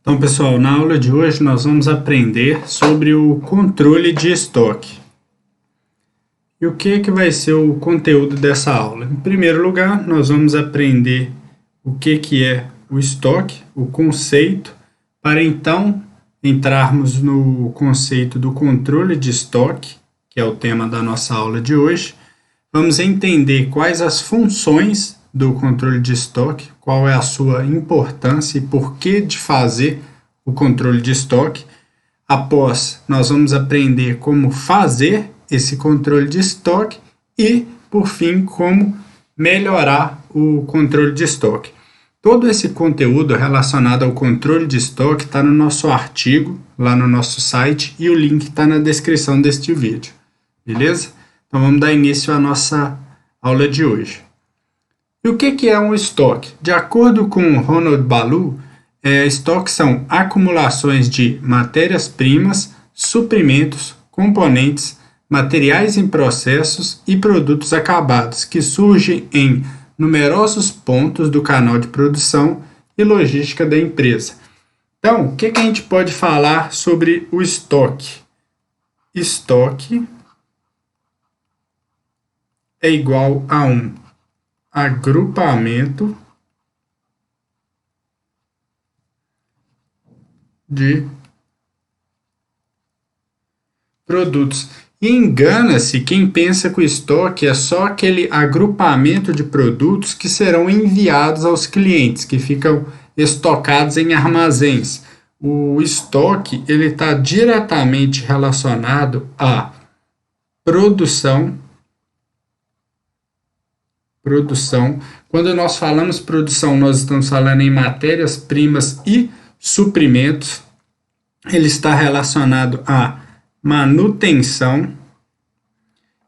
Então, pessoal, na aula de hoje nós vamos aprender sobre o controle de estoque. E o que vai ser o conteúdo dessa aula? Em primeiro lugar, nós vamos aprender o que é o estoque, o conceito, para então entrarmos no conceito do controle de estoque, que é o tema da nossa aula de hoje. Vamos entender quais as funções do controle de estoque, qual é a sua importância e porquê de fazer o controle de estoque. Após, nós vamos aprender como fazer esse controle de estoque e, por fim, como melhorar o controle de estoque. Todo esse conteúdo relacionado ao controle de estoque está no nosso artigo, lá no nosso site, e o link está na descrição deste vídeo. Beleza? Então vamos dar início à nossa aula de hoje. E o que é um estoque? De acordo com Ronald Ballou, estoques são acumulações de matérias-primas, suprimentos, componentes, materiais em processos e produtos acabados que surgem em numerosos pontos do canal de produção e logística da empresa. Então, o que a gente pode falar sobre o estoque? Estoque é igual a um agrupamento de produtos. E engana-se quem pensa que o estoque é só aquele agrupamento de produtos que serão enviados aos clientes, que ficam estocados em armazéns. O estoque ele está diretamente relacionado à produção. Quando nós falamos produção, nós estamos falando em matérias-primas e suprimentos. Ele está relacionado à manutenção.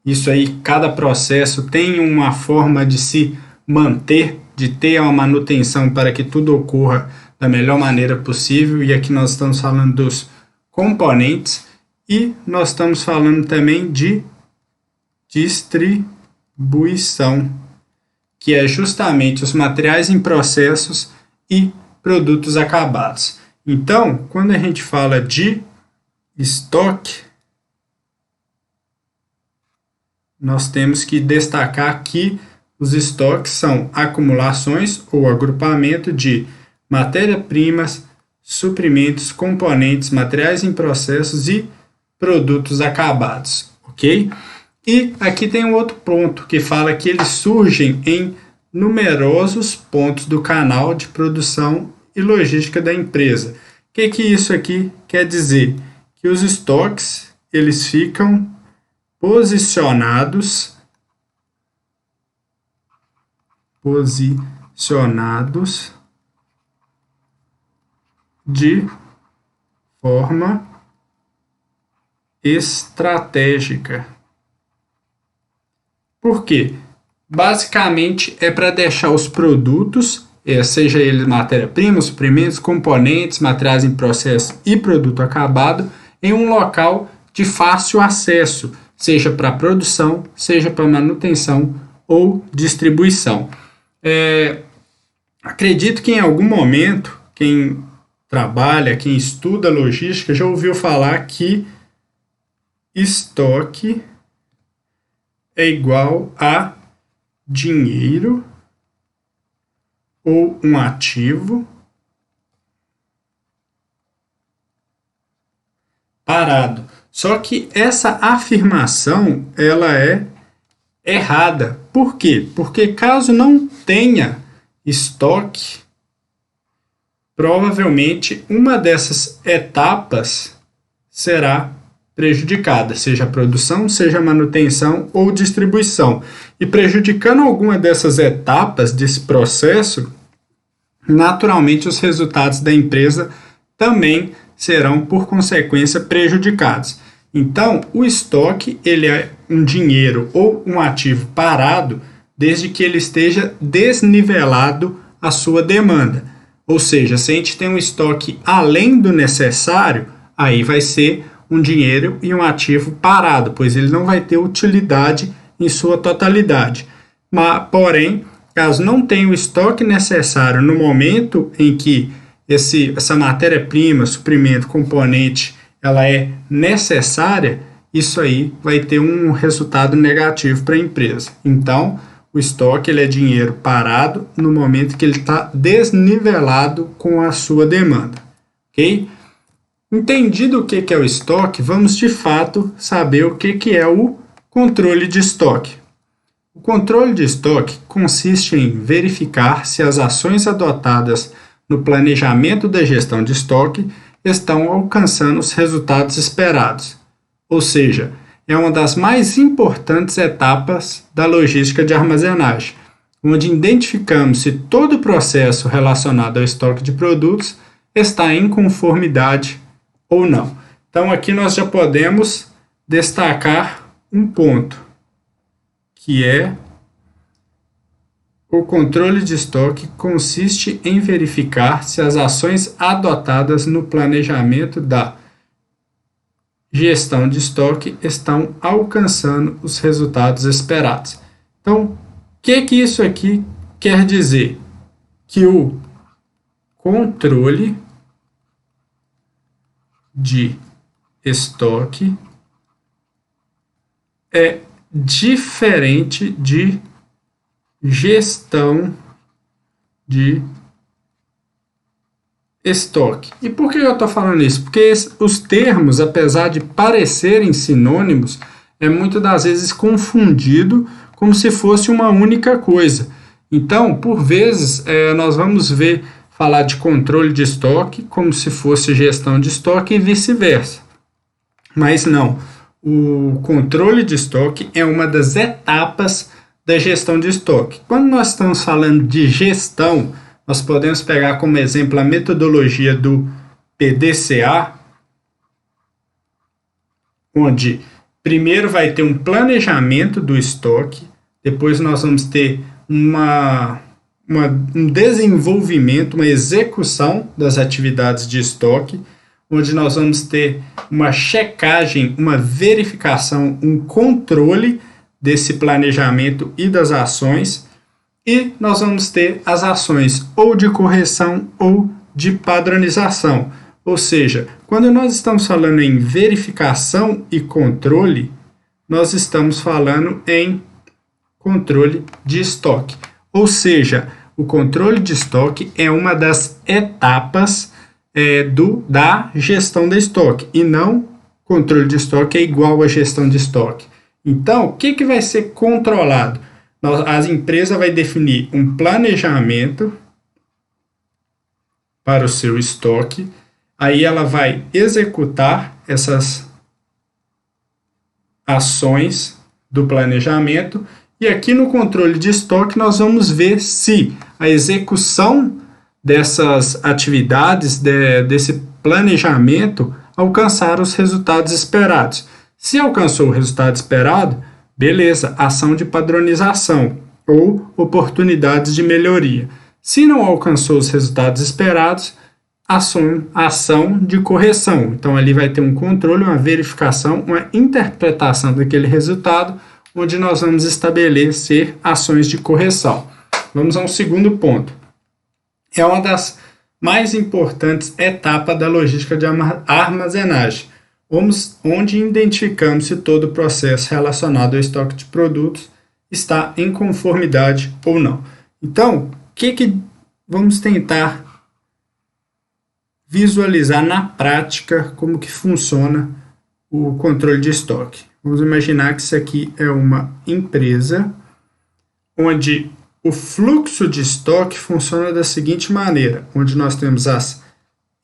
Isso aí, cada processo tem uma forma de se manter, de ter uma manutenção para que tudo ocorra da melhor maneira possível. E aqui nós estamos falando dos componentes e nós estamos falando também de distribuição, que é justamente os materiais em processos e produtos acabados. Então, quando a gente fala de estoque, nós temos que destacar que os estoques são acumulações ou agrupamento de matérias-primas, suprimentos, componentes, materiais em processos e produtos acabados, ok? E aqui tem um outro ponto que fala que eles surgem em numerosos pontos do canal de produção e logística da empresa. O que isso aqui quer dizer? Que os estoques eles ficam posicionados de forma estratégica. Por quê? Basicamente é para deixar os produtos, seja eles matéria-prima, suprimentos, componentes, materiais em processo e produto acabado, em um local de fácil acesso, seja para produção, seja para manutenção ou distribuição. Acredito que em algum momento, quem trabalha, quem estuda logística, já ouviu falar que estoque é igual a dinheiro ou um ativo parado. Só que essa afirmação ela é errada. Por quê? Porque caso não tenha estoque, provavelmente uma dessas etapas será prejudicada, seja a produção, seja a manutenção ou distribuição. E prejudicando alguma dessas etapas desse processo, naturalmente os resultados da empresa também serão, por consequência, prejudicados. Então, o estoque ele é um dinheiro ou um ativo parado desde que ele esteja desnivelado a sua demanda. Ou seja, se a gente tem um estoque além do necessário, aí vai ser um dinheiro e um ativo parado, pois ele não vai ter utilidade em sua totalidade. Porém, caso não tenha o estoque necessário no momento em que essa matéria-prima, suprimento, componente, ela é necessária, isso aí vai ter um resultado negativo para a empresa. Então, o estoque ele é dinheiro parado no momento que ele está desnivelado com a sua demanda, ok? Entendido o que é o estoque, vamos de fato saber o que é o controle de estoque. O controle de estoque consiste em verificar se as ações adotadas no planejamento da gestão de estoque estão alcançando os resultados esperados. Ou seja, é uma das mais importantes etapas da logística de armazenagem, onde identificamos se todo o processo relacionado ao estoque de produtos está em conformidade ou não. Então aqui nós já podemos destacar um ponto, que é o controle de estoque consiste em verificar se as ações adotadas no planejamento da gestão de estoque estão alcançando os resultados esperados. Então, o que isso aqui quer dizer? Que o controle de estoque é diferente de gestão de estoque. E por que eu estou falando isso? Porque os termos, apesar de parecerem sinônimos, é muitas das vezes confundido como se fosse uma única coisa. Então, por vezes, nós vamos falar de controle de estoque como se fosse gestão de estoque e vice-versa. Mas não, o controle de estoque é uma das etapas da gestão de estoque. Quando nós estamos falando de gestão, nós podemos pegar como exemplo a metodologia do PDCA, onde primeiro vai ter um planejamento do estoque, depois nós vamos ter um desenvolvimento, uma execução das atividades de estoque, onde nós vamos ter uma checagem, uma verificação, um controle desse planejamento e das ações, e nós vamos ter as ações ou de correção ou de padronização. Ou seja, quando nós estamos falando em verificação e controle, nós estamos falando em controle de estoque. Ou seja, o controle de estoque é uma das etapas da gestão de estoque, e não controle de estoque é igual a gestão de estoque. Então, o que vai ser controlado? A empresa vai definir um planejamento para o seu estoque, aí ela vai executar essas ações do planejamento, e aqui no controle de estoque nós vamos ver se a execução dessas atividades, desse planejamento, alcançaram os resultados esperados. Se alcançou o resultado esperado, beleza, ação de padronização ou oportunidades de melhoria. Se não alcançou os resultados esperados, ação de correção. Então ali vai ter um controle, uma verificação, uma interpretação daquele resultado, onde nós vamos estabelecer ações de correção. Vamos a um segundo ponto. É uma das mais importantes etapas da logística de armazenagem, onde identificamos se todo o processo relacionado ao estoque de produtos está em conformidade ou não. Então, que vamos tentar visualizar na prática como que funciona o controle de estoque. Vamos imaginar que isso aqui é uma empresa onde o fluxo de estoque funciona da seguinte maneira, onde nós temos as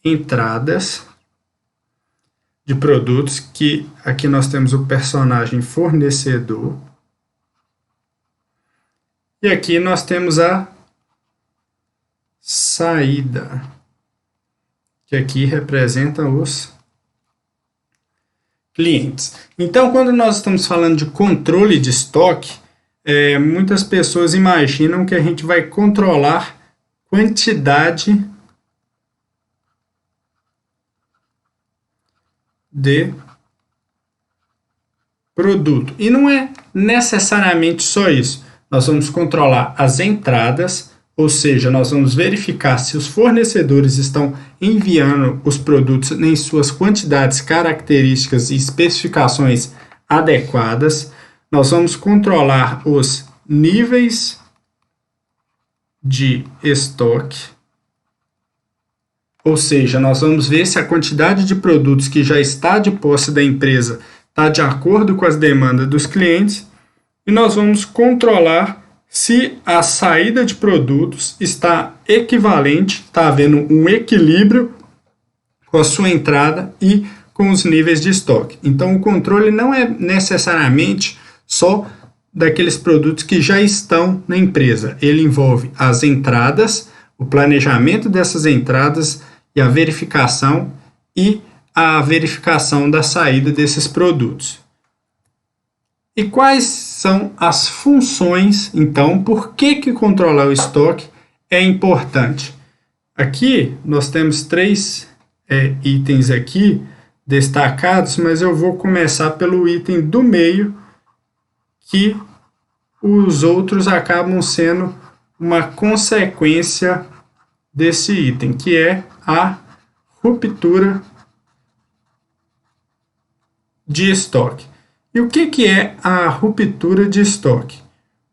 entradas de produtos, que aqui nós temos o personagem fornecedor, e aqui nós temos a saída, que aqui representa os clientes. Então, quando nós estamos falando de controle de estoque, muitas pessoas imaginam que a gente vai controlar quantidade de produto. E não é necessariamente só isso. Nós vamos controlar as entradas, ou seja, nós vamos verificar se os fornecedores estão enviando os produtos em suas quantidades, características e especificações adequadas. Nós vamos controlar os níveis de estoque, ou seja, nós vamos ver se a quantidade de produtos que já está de posse da empresa está de acordo com as demandas dos clientes, e nós vamos controlar se a saída de produtos está equivalente, está havendo um equilíbrio com a sua entrada e com os níveis de estoque. Então, o controle não é necessariamente só daqueles produtos que já estão na empresa. Ele envolve as entradas, o planejamento dessas entradas e a verificação da saída desses produtos. E quais são as funções, então, por que controlar o estoque é importante? Aqui nós temos 3 itens aqui destacados, mas eu vou começar pelo item do meio, que os outros acabam sendo uma consequência desse item, que é a ruptura de estoque. E o que é a ruptura de estoque?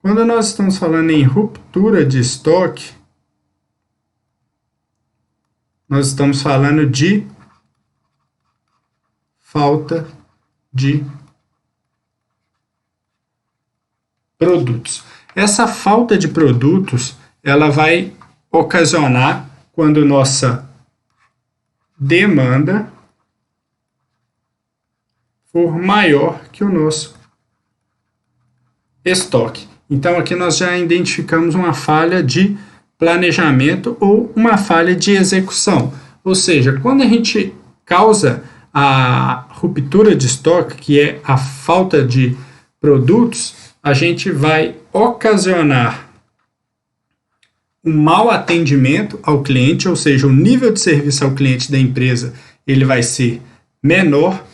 Quando nós estamos falando em ruptura de estoque, nós estamos falando de falta de produtos. Essa falta de produtos, ela vai ocasionar quando nossa demanda for maior que o nosso estoque. Então, aqui nós já identificamos uma falha de planejamento ou uma falha de execução. Ou seja, quando a gente causa a ruptura de estoque, que é a falta de produtos, a gente vai ocasionar um mau atendimento ao cliente, ou seja, o nível de serviço ao cliente da empresa ele vai ser menor,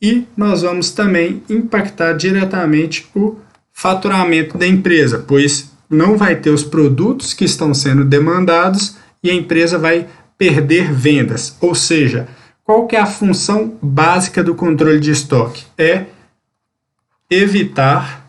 e nós vamos também impactar diretamente o faturamento da empresa, pois não vai ter os produtos que estão sendo demandados e a empresa vai perder vendas. Ou seja, qual que é a função básica do controle de estoque? É evitar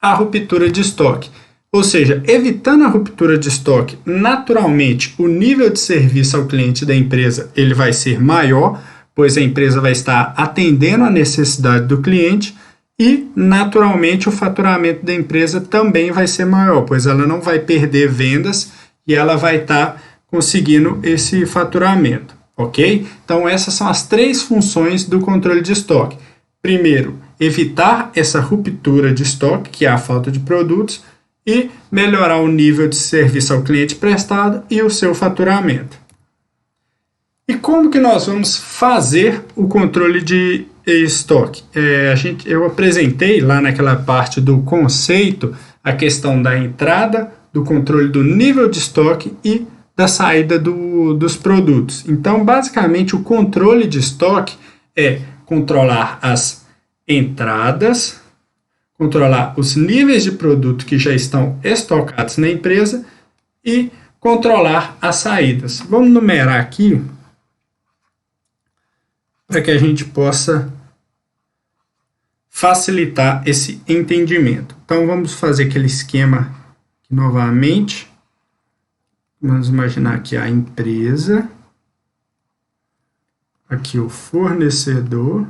a ruptura de estoque. Ou seja, evitando a ruptura de estoque, naturalmente o nível de serviço ao cliente da empresa ele vai ser maior, pois a empresa vai estar atendendo a necessidade do cliente, e naturalmente o faturamento da empresa também vai ser maior, pois ela não vai perder vendas e ela vai estar conseguindo esse faturamento, ok? Então essas são as 3 funções do controle de estoque. Primeiro, evitar essa ruptura de estoque, que é a falta de produtos, e melhorar o nível de serviço ao cliente prestado e o seu faturamento. E como que nós vamos fazer o controle de estoque? Eu apresentei lá naquela parte do conceito a questão da entrada, do controle do nível de estoque e da saída dos produtos. Então, basicamente, o controle de estoque é controlar as entradas, controlar os níveis de produto que já estão estocados na empresa e controlar as saídas. Vamos numerar aqui para que a gente possa facilitar esse entendimento. Então, vamos fazer aquele esquema aqui novamente. Vamos imaginar aqui a empresa, aqui o fornecedor,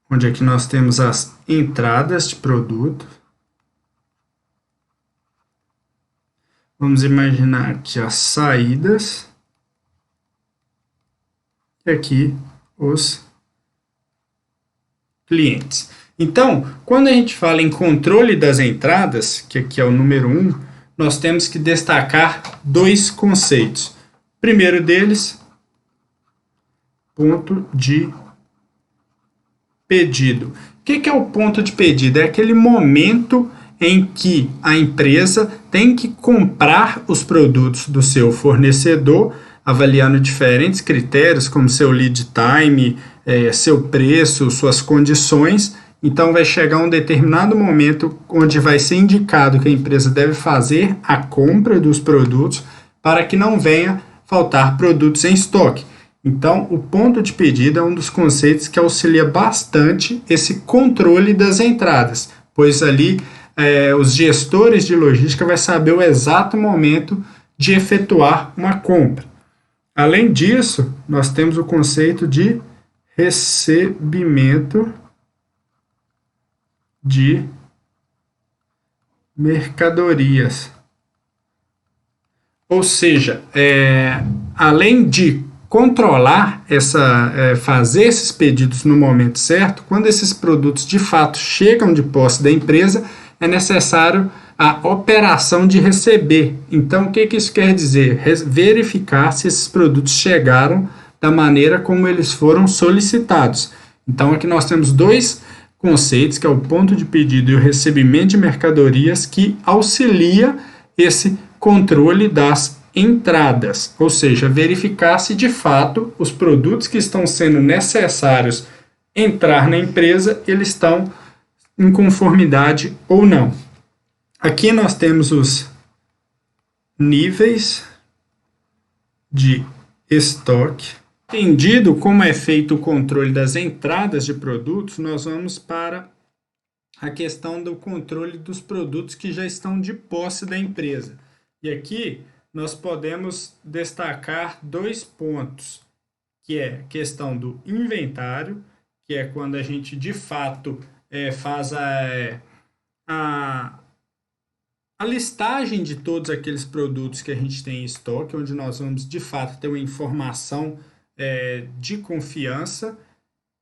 onde aqui nós temos as entradas de produto. Vamos imaginar aqui as saídas. E aqui os clientes. Então, quando a gente fala em controle das entradas, que aqui é o número 1, nós temos que destacar 2 conceitos. O primeiro deles, ponto de pedido. O que é o ponto de pedido? É aquele momento em que a empresa tem que comprar os produtos do seu fornecedor, avaliando diferentes critérios, como seu lead time, seu preço, suas condições, Então vai chegar um determinado momento onde vai ser indicado que a empresa deve fazer a compra dos produtos para que não venha faltar produtos em estoque. Então, o ponto de pedido é um dos conceitos que auxilia bastante esse controle das entradas, pois ali os gestores de logística vão saber o exato momento de efetuar uma compra. Além disso, nós temos o conceito de recebimento de mercadorias. Ou seja, além de controlar fazer esses pedidos no momento certo, quando esses produtos de fato chegam de posse da empresa, é necessário a operação de receber. Então, o que isso quer dizer? Verificar se esses produtos chegaram da maneira como eles foram solicitados. Então, aqui nós temos dois conceitos, que é o ponto de pedido e o recebimento de mercadorias, que auxilia esse controle das entradas, ou seja, verificar se de fato os produtos que estão sendo necessários entrar na empresa, eles estão em conformidade ou não. Aqui nós temos os níveis de estoque. Entendido como é feito o controle das entradas de produtos, nós vamos para a questão do controle dos produtos que já estão de posse da empresa. E aqui nós podemos destacar dois pontos, que é a questão do inventário, que é quando a gente de fato faz a listagem de todos aqueles produtos que a gente tem em estoque, onde nós vamos de fato ter uma informação de confiança.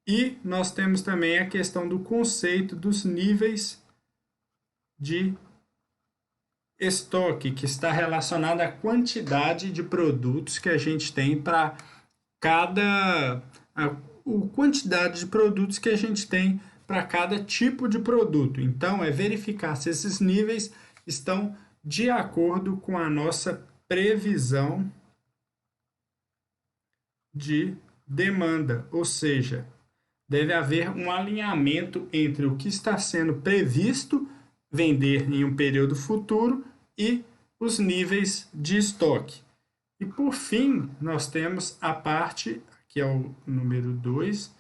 E nós temos também a questão do conceito dos níveis de estoque, que está relacionado à quantidade de produtos que a gente tem para quantidade de produtos que a gente tem para cada tipo de produto. Então, é verificar se esses níveis estão de acordo com a nossa previsão de demanda, ou seja, deve haver um alinhamento entre o que está sendo previsto vender em um período futuro e os níveis de estoque. E por fim, nós temos a parte, que é o número 2,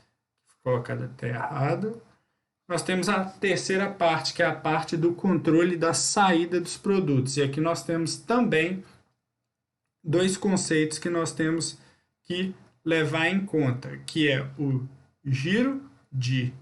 colocado até errado. Nós temos a terceira parte, que é a parte do controle da saída dos produtos. E aqui nós temos também dois conceitos que nós temos que levar em conta, que é o giro de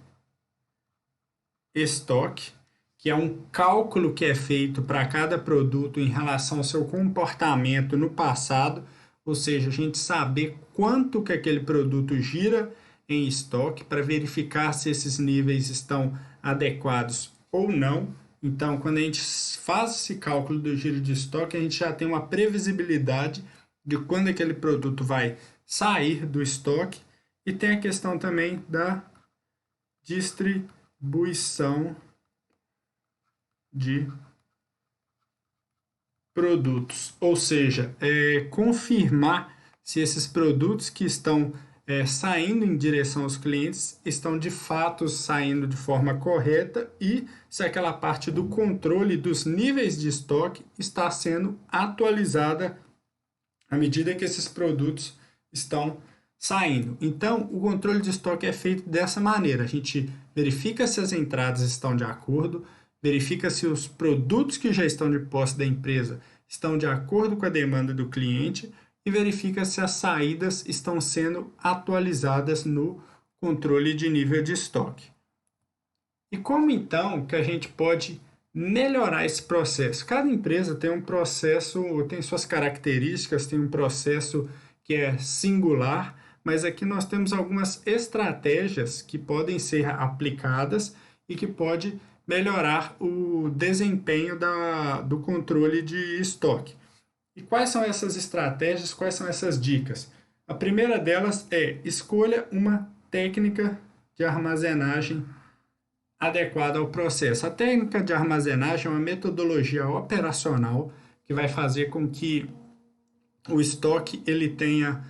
estoque, que é um cálculo que é feito para cada produto em relação ao seu comportamento no passado, ou seja, a gente saber quanto que aquele produto gira em estoque para verificar se esses níveis estão adequados ou não. Então, quando a gente faz esse cálculo do giro de estoque, a gente já tem uma previsibilidade de quando aquele produto vai sair do estoque. E tem a questão também da distribuição de produtos, ou seja, confirmar se esses produtos que estão saindo em direção aos clientes estão de fato saindo de forma correta e se aquela parte do controle dos níveis de estoque está sendo atualizada à medida que esses produtos estão saindo. Então, o controle de estoque é feito dessa maneira. A gente verifica se as entradas estão de acordo, verifica se os produtos que já estão de posse da empresa estão de acordo com a demanda do cliente e verifica se as saídas estão sendo atualizadas no controle de nível de estoque. E como então que a gente pode melhorar esse processo? Cada empresa tem um processo, tem suas características, tem um processo que é singular, mas aqui nós temos algumas estratégias que podem ser aplicadas e que pode melhorar o desempenho do controle de estoque. E quais são essas estratégias, quais são essas dicas? A primeira delas é escolha uma técnica de armazenagem adequada ao processo. A técnica de armazenagem é uma metodologia operacional que vai fazer com que o estoque ele tenha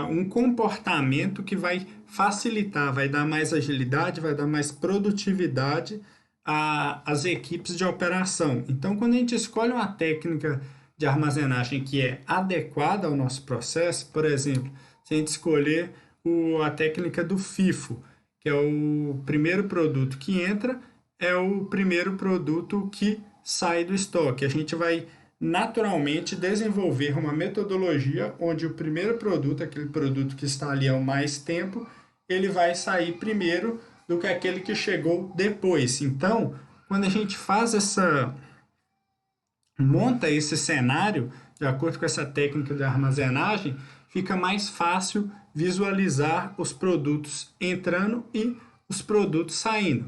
um comportamento que vai facilitar, vai dar mais agilidade, vai dar mais produtividade às equipes de operação. Então, quando a gente escolhe uma técnica de armazenagem que é adequada ao nosso processo, por exemplo, se a gente escolher a técnica do FIFO, que é o primeiro produto que entra, é o primeiro produto que sai do estoque. A gente vai naturalmente desenvolver uma metodologia onde o primeiro produto, aquele produto que está ali há mais tempo, ele vai sair primeiro do que aquele que chegou depois. Então, quando a gente monta esse cenário, de acordo com essa técnica de armazenagem, fica mais fácil visualizar os produtos entrando e os produtos saindo.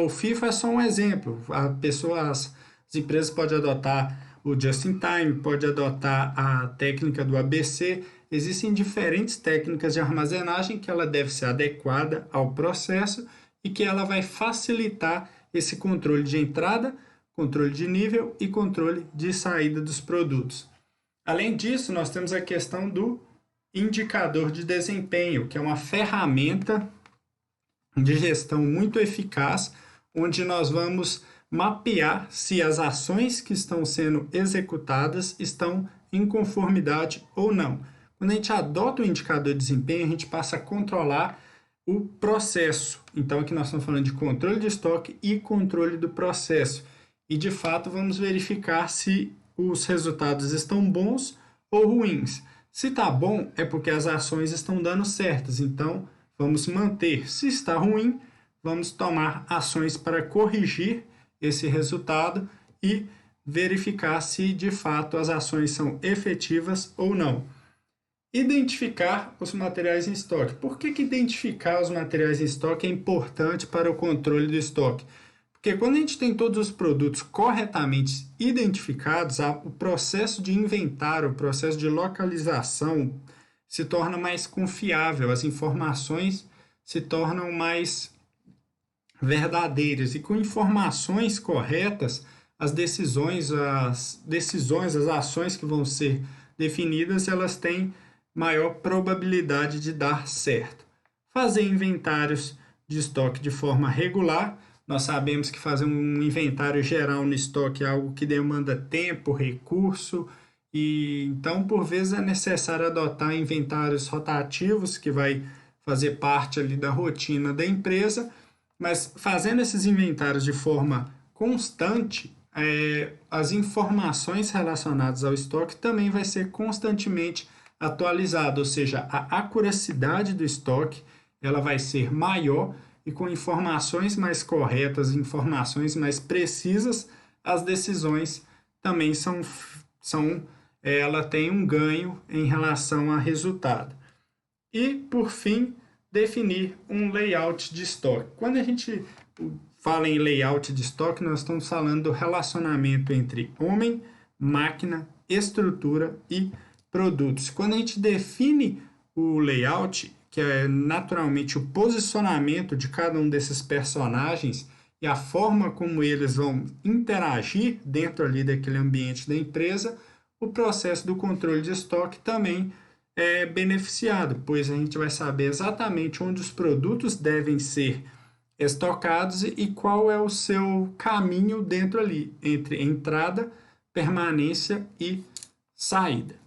O FIFO é só um exemplo. As empresas podem adotar o Just in Time, pode adotar a técnica do ABC. Existem diferentes técnicas de armazenagem que ela deve ser adequada ao processo e que ela vai facilitar esse controle de entrada, controle de nível e controle de saída dos produtos. Além disso, nós temos a questão do indicador de desempenho, que é uma ferramenta de gestão muito eficaz, onde nós vamos mapear se as ações que estão sendo executadas estão em conformidade ou não. Quando a gente adota o indicador de desempenho, a gente passa a controlar o processo. Então, aqui nós estamos falando de controle de estoque e controle do processo. E, de fato, vamos verificar se os resultados estão bons ou ruins. Se está bom, é porque as ações estão dando certas. Então, vamos manter. Se está ruim, vamos tomar ações para corrigir esse resultado e verificar se, de fato, as ações são efetivas ou não. Identificar os materiais em estoque. Por que identificar os materiais em estoque é importante para o controle do estoque? Porque quando a gente tem todos os produtos corretamente identificados, o processo de inventário, o processo de localização se torna mais confiável, as informações se tornam mais verdadeiras. E com informações corretas, as decisões, as ações que vão ser definidas, elas têm maior probabilidade de dar certo. Fazer inventários de estoque de forma regular. Nós sabemos que fazer um inventário geral no estoque é algo que demanda tempo, recurso, e então por vezes é necessário adotar inventários rotativos, que vai fazer parte ali da rotina da empresa, mas fazendo esses inventários de forma constante, as informações relacionadas ao estoque também vai ser constantemente atualizada, ou seja, a acuracidade do estoque ela vai ser maior e com informações mais corretas, informações mais precisas, as decisões também ela tem um ganho em relação a resultado. E, por fim, definir um layout de estoque. Quando a gente fala em layout de estoque, nós estamos falando do relacionamento entre homem, máquina, estrutura e produtos. Quando a gente define o layout, que é naturalmente o posicionamento de cada um desses personagens e a forma como eles vão interagir dentro ali daquele ambiente da empresa, o processo do controle de estoque também é beneficiado, pois a gente vai saber exatamente onde os produtos devem ser estocados e qual é o seu caminho dentro ali, entre entrada, permanência e saída.